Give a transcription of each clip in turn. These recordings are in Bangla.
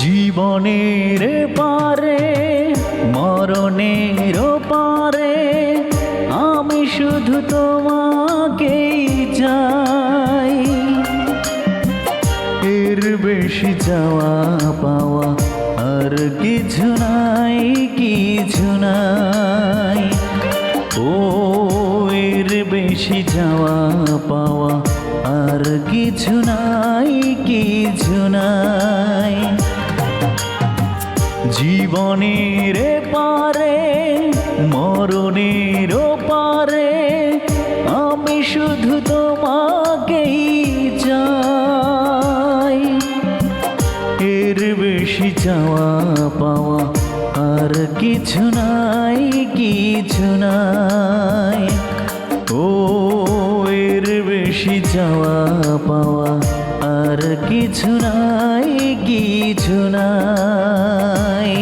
জীবনের পারে মরণের পারে আমি শুধু তোমাকেই চাই। এর বেশি চাওয়া পাওয়া আর কিছু নাই, কিছু নাই। ও এর বেশি চাওয়া পাওয়া আর কিছু নাই, কিছু নাই। জীবনের পারে মরণের পারে আমি শুধু তোমাকেই চাই। এর বেশি চাওয়া পাওয়া আর কিছু নাই, কিছু নাই। ও এর বেশি চাওয়া পাওয়া আর কিছু নাই, কিছু নাই।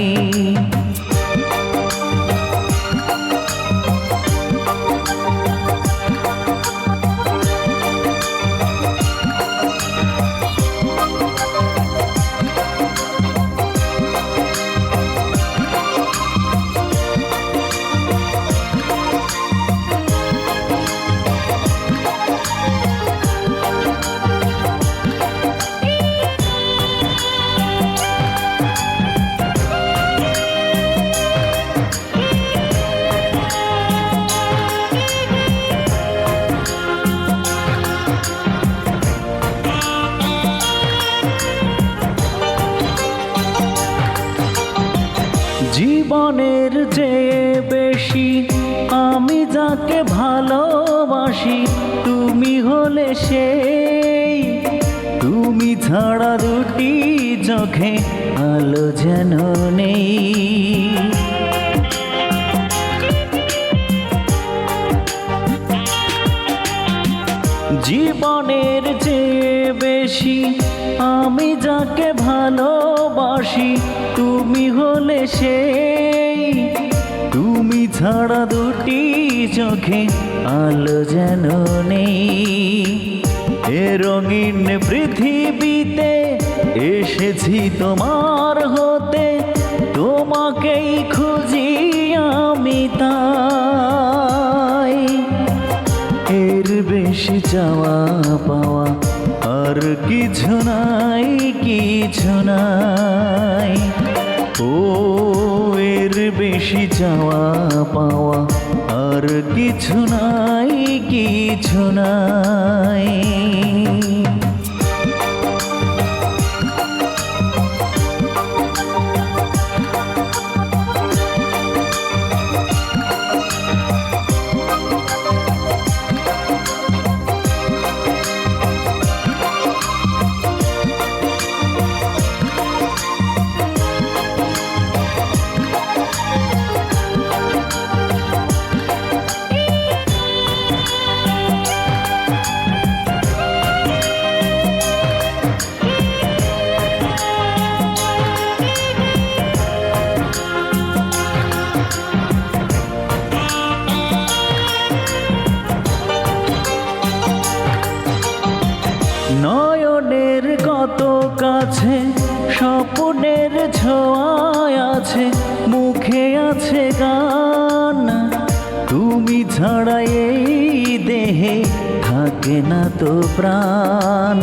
জীবনের চেয়ে বেশি আমি যাকে ভালোবাসি তুমি হলে সেই। তুমি ছাড়া দুটি চোখে আলো যেন নেই। জীবনের চেয়ে বেশি আমি যাকে ভালোবাসি তুমি হলে সেই। তুমি ছাড়া দুটি চোখে আলো যেন নেই। এ রঙিন পৃথিবীতে এসেছি তোমার হতে, তোমাকেই খুঁজি আমি তাই। এর বেশি চাওয়া পাওয়া আর কিছু নাই, কিছু নাই। ও এর বেশি চাওয়া পাওয়া আর কিছু নাই, কিছু নাই। নয়নের কত কাছে স্বপ্নের ছোঁয়া আছে, মুখে আছে গান। তুমি ছাড়া এই দেহে থাকে না তো প্রাণ।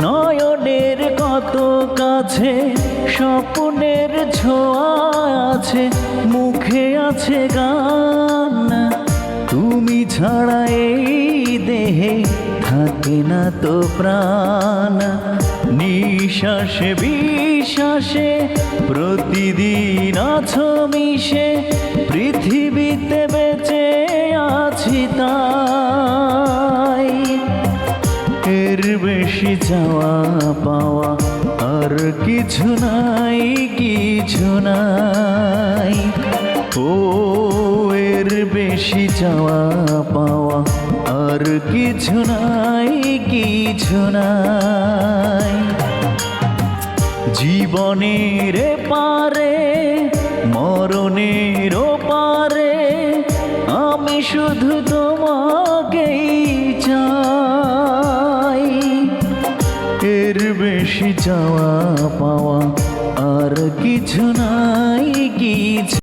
নয়নের কত কাছে স্বপ্নের ছোঁয়া আছে, মুখে আছে গান। তুমি ছাড়া এই দেহে থাকে না তো প্রাণ। নিঃশ্বাসে বিশ্বাসে প্রতিদিন আছো মিশে, পৃথিবীতে বেঁচে আছি তাই। এর বেশি চাওয়া পাওয়া আর কিছু নাই, কিছু নাই। ও এর বেশি চাওয়া পাওয়া আর কিছু নাই, কিছু নাই। জীবনের পারে মরণের পারে আমি শুধু তোমাকেই এর বেশি চাওয়া পাওয়া আর কিছু নাই কিছু